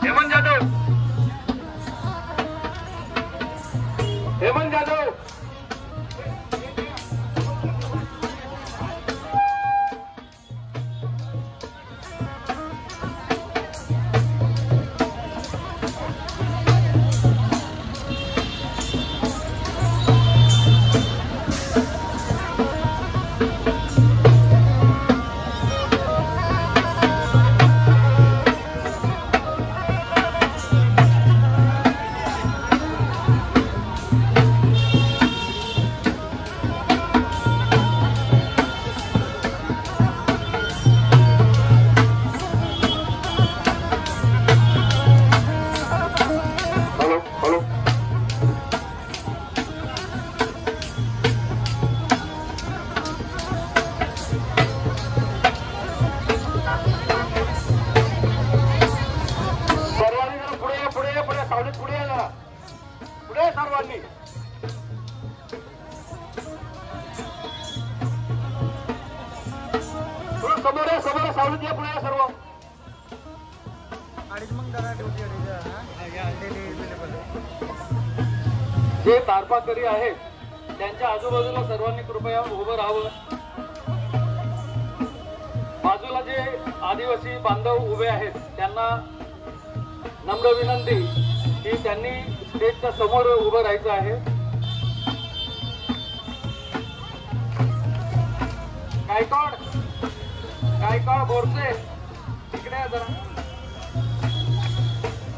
हेमंत जाधव, हेमंत जाधव, जे तारपाकरी आहेत त्यांच्या आजूबाजूला सर्वांनी कृपया उभं राहावं। बाजूला जे आदिवासी बांधव उभे आहेत त्यांना नम्र विनंती की त्यांनी स्टेजच्या समोर उभं राहायचं आहे। गायकवाड बोरसे इकडे जरा।